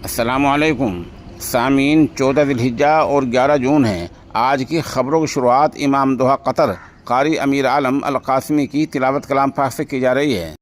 अस्सलामुअलैकुम सामीन, 14 ज़िलहिज्जा और 11 जून है। आज की ख़बरों की शुरुआत इमाम दोहा कतर कारी अमीर आलम अल क़ासिमी की तिलावत कलाम पाक से की जा रही है।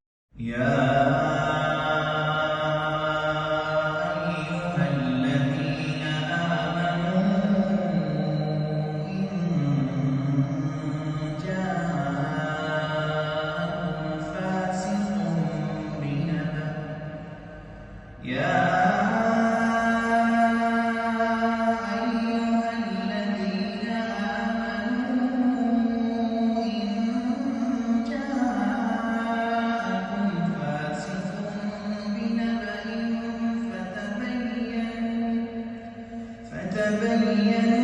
فتبين